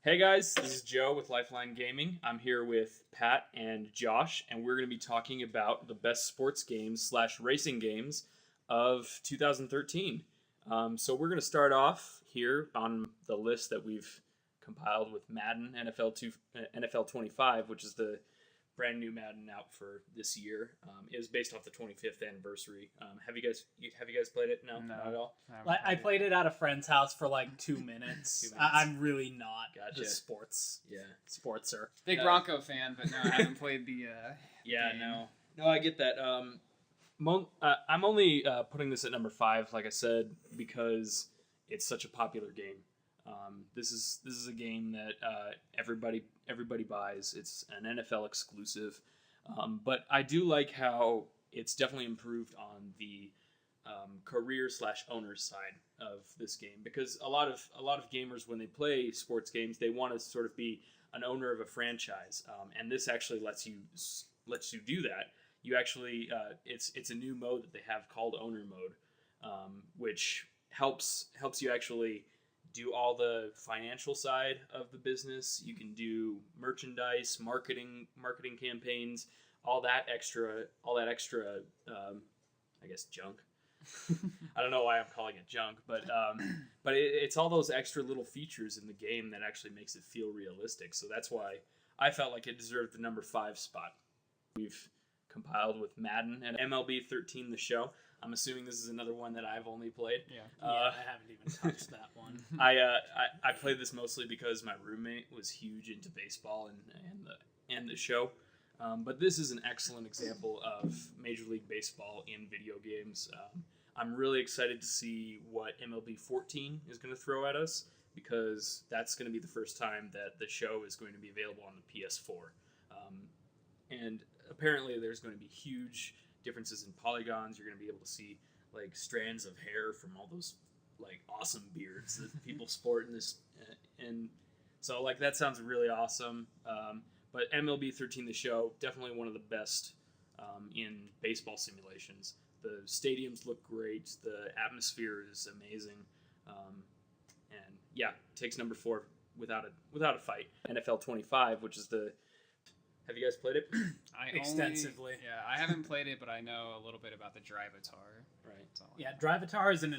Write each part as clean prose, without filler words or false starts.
Hey guys, this is Joe with Lifeline Gaming. I'm here with Pat and Josh, and we're going to be talking about the best sports games slash racing games of 2013. So we're going to start off here on the list that we've compiled with Madden NFL 25, which is the brand new Madden out for this year. It was based off the 25th anniversary. Have you guys played it? No, not at all. I played it at a friend's house for like 2 minutes. 2 minutes. I'm really not Gotcha. the sportser. Big Bronco fan, but no, I haven't played the. Yeah, game. no, I get that. I'm only putting this at number 5, like I said, because it's such a popular game. This is a game that everybody buys. It's an NFL exclusive, but I do like how it's definitely improved on the career slash owners side of this game, because a lot of gamers, when they play sports games, they want to sort of be an owner of a franchise, and this actually lets you do that. You actually it's a new mode that they have called owner mode, which helps you actually do all the financial side of the business. You can do merchandise, marketing campaigns, all that extra I guess junk. I don't know why I'm calling it junk, but it's all those extra little features in the game that actually makes it feel realistic. So that's why I felt like it deserved the number 5 spot. We've compiled with Madden and MLB 13 the show. I'm assuming this is another one that I've only played. Yeah, I haven't even touched that one. I played this mostly because my roommate was huge into baseball and the show. But this is an excellent example of Major League Baseball in video games. I'm really excited to see what MLB 14 is going to throw at us, because that's going to be the first time that the show is going to be available on the PS4. And apparently there's going to be huge differences in polygons. You're going to be able to see like strands of hair from all those like awesome beards that people sport in this, and so like that sounds really awesome. But MLB 13 the show, definitely one of the best in baseball simulations. The stadiums look great, the atmosphere is amazing, and yeah, takes number 4 without a fight. NFL 25, which is the have you guys played it? Extensively. I haven't played it, but I know a little bit about the Drivatar. Right. Yeah, Drivatar is an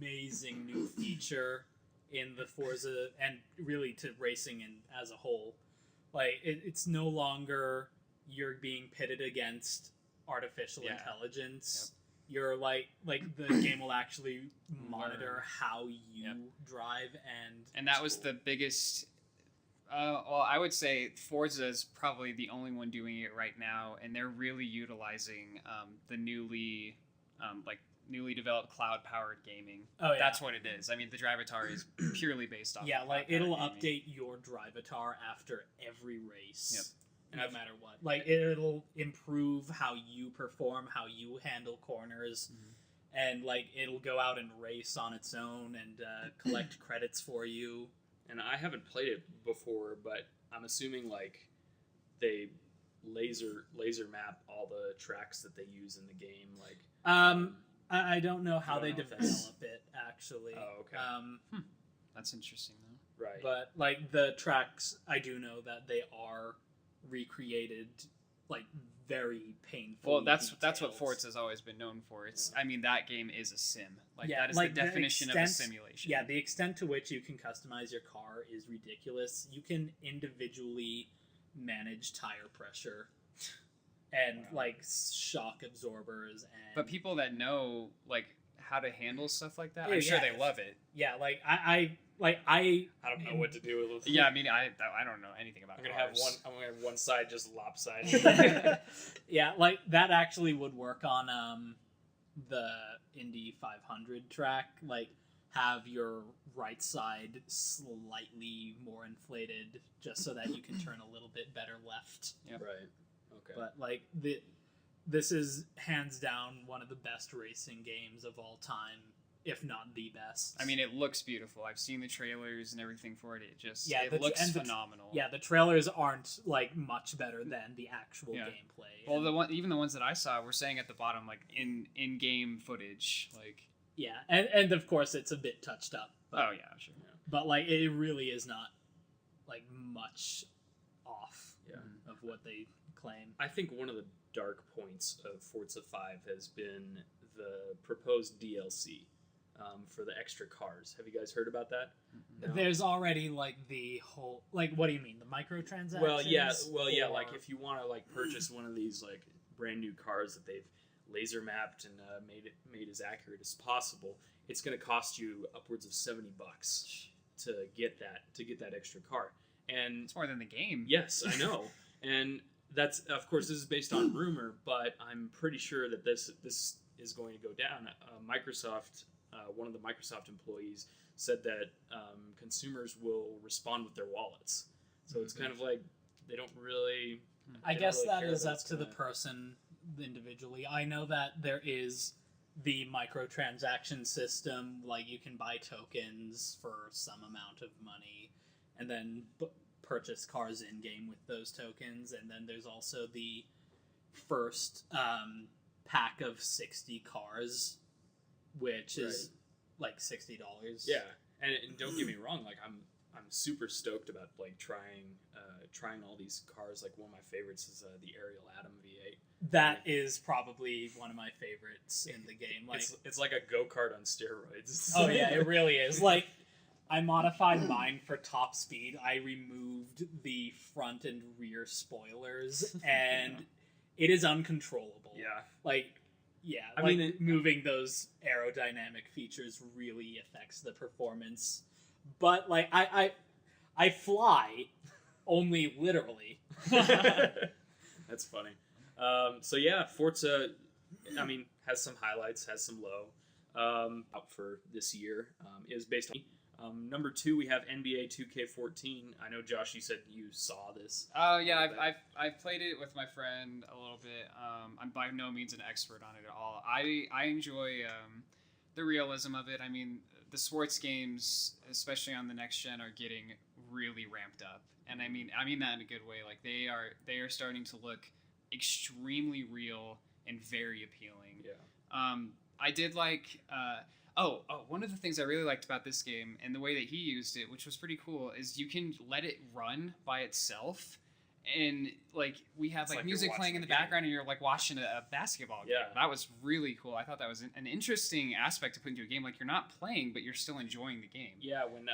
amazing new feature in the Forza, and really to racing as a whole. Like it's no longer you're being pitted against artificial intelligence. Yep. You're like the game will actually monitor how you drive, and that was the biggest. Well, I would say Forza is probably the only one doing it right now, and they're really utilizing the newly developed cloud-powered gaming. Oh yeah, that's what it is. I mean, the Drivatar is purely based off. Yeah, of like it'll gaming. update your Drivatar after every race. Yep. No matter what. Like it'll improve how you perform, how you handle corners, and like it'll go out and race on its own and collect credits for you. And I haven't played it before, but I'm assuming like they laser map all the tracks that they use in the game. Like, I don't know how they know if develop it actually. Oh, okay. That's interesting though. Right. But like the tracks, I do know that they are recreated like very painful. Well, that's what Forza's always been known for. It's I mean that game is a sim. Like that is like the definition of a simulation. Yeah, the extent to which you can customize your car is ridiculous. You can individually manage tire pressure and like shock absorbers, and but people that know like how to handle stuff like that, I'm sure they love it. Yeah, like I don't know what to do with it. Yeah, I mean I don't know anything about I'm gonna cars. have one side just lopsided. Yeah, like that actually would work on the Indy 500 track. Like have your right side slightly more inflated just so that you can turn a little bit better left. Yep. Right. Okay. But like this is hands down one of the best racing games of all time, if not the best. I mean, it looks beautiful. I've seen the trailers and everything for it. It just it looks phenomenal. The trailers aren't like much better than the actual gameplay. Well, even the ones that I saw were saying at the bottom like in-game footage, like and of course it's a bit touched up. But, oh yeah, sure. But like it really is not like much off Yeah. of what they claim. I think one of the dark points of Forza 5 has been the proposed DLC for the extra cars. Have you guys heard about that? No? There's already like the whole like what do you mean the microtransactions? Well, yeah. Like Or- if you want to like purchase one of these like brand new cars that they've laser mapped and made as accurate as possible, it's going to cost you upwards of $70 to get that extra car. And It's more than the game. yes, I know. And that's, of course, this is based on rumor, but I'm pretty sure that this is going to go down. Microsoft, one of the Microsoft employees, said that consumers will respond with their wallets. So it's kind of like they don't really. I they don't guess really that care is that up it's to the gonna- person individually. I know that there is the microtransaction system, like you can buy tokens for some amount of money and then purchase cars in game with those tokens, and then there's also the first pack of 60 cars, which is like $60. Yeah, and don't get me wrong, like I'm super stoked about like trying all these cars. Like one of my favorites is the Ariel Atom V8. That is probably one of my favorites in the game. Like, It's like a go-kart on steroids. oh yeah, it really is. Like, I modified mine for top speed. I removed the front and rear spoilers, and it is uncontrollable. Yeah. Like, yeah, I like mean, moving those aerodynamic features really affects the performance. But like, I fly, only literally. That's funny. So yeah, Forza, I mean, has some highlights, has some low. Out for this year is based on number 2. We have NBA 2K14. I know Josh, you said you saw this. Oh yeah, I've played it with my friend a little bit. I'm by no means an expert on it at all. I enjoy the realism of it. I mean, the sports games, especially on the next gen, are getting really ramped up, and I mean that in a good way. Like they are starting to look extremely real and very appealing. Yeah. I did like. One of the things I really liked about this game and the way that he used it, which was pretty cool, is you can let it run by itself, and like we have It's like like music you're playing in watching the a game. background, and you're like watching a basketball game. Yeah. That was really cool. I thought that was an interesting aspect to put into a game. Like you're not playing, but you're still enjoying the game. Yeah, when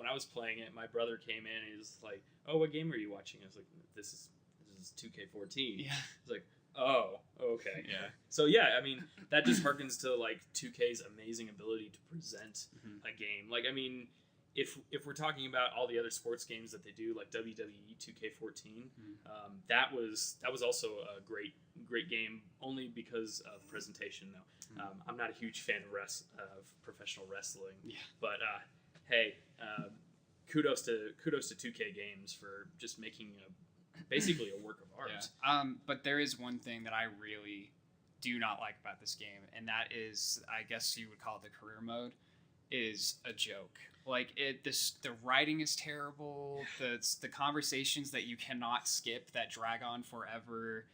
I was playing it, my brother came in and he was like, "Oh, what game are you watching?" I was like, "This is 2K14." Yeah. He's like, "Oh, okay." Yeah. So yeah, I mean, that just harkens to like 2K's amazing ability to present Mhm. a game. Like, I mean, if we're talking about all the other sports games that they do, like WWE 2K14, that was also a great game, only because of presentation. Though, I'm not a huge fan of professional wrestling. Yeah. But hey, kudos to 2K Games for just making basically a work of art. Yeah. But there is one thing that I really do not like about this game, and that is, I guess you would call it the career mode, is a joke. Like the writing is terrible. The conversations that you cannot skip that drag on forever.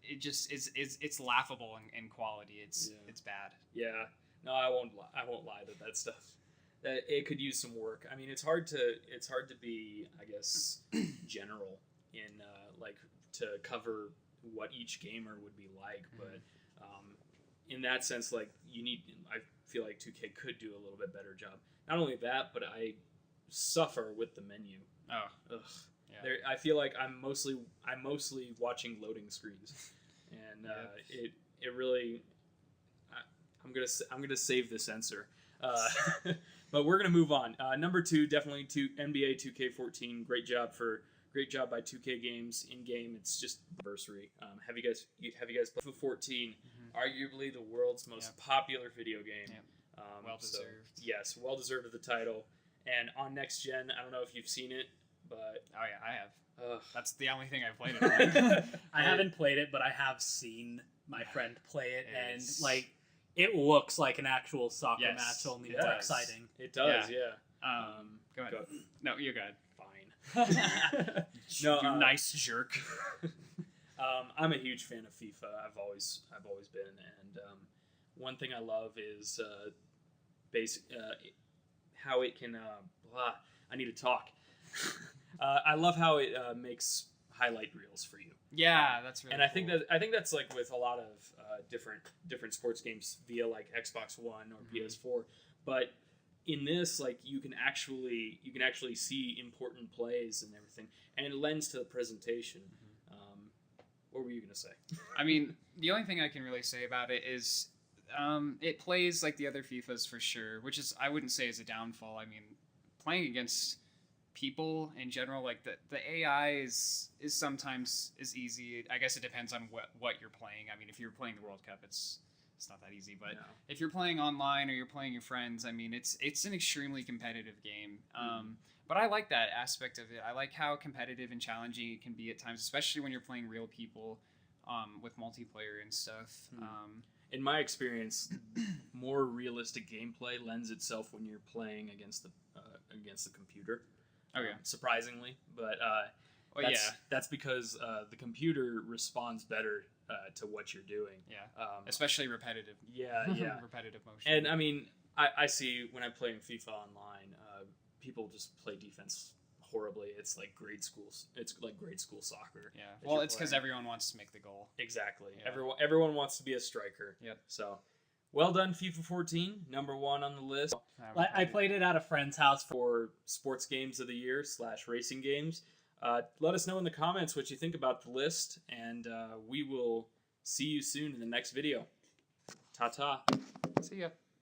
It just it's laughable in quality. It's bad. Yeah. No, I won't lie that stuff. That it could use some work. I mean, it's hard to be, I guess, general in like to cover what each gamer would be like, but in that sense, like I feel like 2K could do a little bit better job. Not only that, but I suffer with the menu. Oh, Ugh. yeah. I feel like I'm mostly watching loading screens, and it really. I'm gonna save the censor, but we're gonna move on. Number 2, definitely NBA 2K14. Great job by 2K Games in game. It's just anniversary. Have you guys played FIFA 14? Arguably the world's most popular video game. Yeah. Well deserved. Yes, well deserved of the title. And on next gen, I don't know if you've seen it, but Oh yeah, I have. ugh. That's the only thing I've played it on. I haven't played it, but I have seen my friend play it, and It's- like it looks like an actual soccer Yes, match, only it more does. exciting. It does, yeah. Go ahead. No, you're good. Fine. No, you nice jerk. I'm a huge fan of FIFA. I've always been, and one thing I love is how it can. I need to talk. I love how it makes highlight reels for you. Yeah, that's really. And I think cool. that's like with a lot of different sports games via like Xbox One or PS4. But in this, like you can actually see important plays and everything, and it lends to the presentation. What were you gonna say? I mean, the only thing I can really say about it is it plays like the other FIFAs for sure, which is I wouldn't say is a downfall. I mean, playing against people in general, like the AI is sometimes is easy. I guess it depends on what you're playing. I mean, if you're playing the World Cup, it's not that easy. But if you're playing online or you're playing your friends, I mean, it's an extremely competitive game. But I like that aspect of it. I like how competitive and challenging it can be at times, especially when you're playing real people with multiplayer and stuff. In my experience, more realistic gameplay lends itself when you're playing against the computer. Surprisingly, but that's because the computer responds better to what you're doing. Especially repetitive. Repetitive motion. And I mean, I see when I'm playing FIFA online, people just play defense horribly. It's like grade school. It's like grade school soccer. Yeah. Well, it's because everyone wants to make the goal. Exactly. Yeah. Everyone wants to be a striker. Yep. So, well done, FIFA 14, number 1 on the list. I played it at a friend's house for sports games of the year / racing games. Let us know in the comments what you think about the list, and we will see you soon in the next video. Ta-ta. See ya.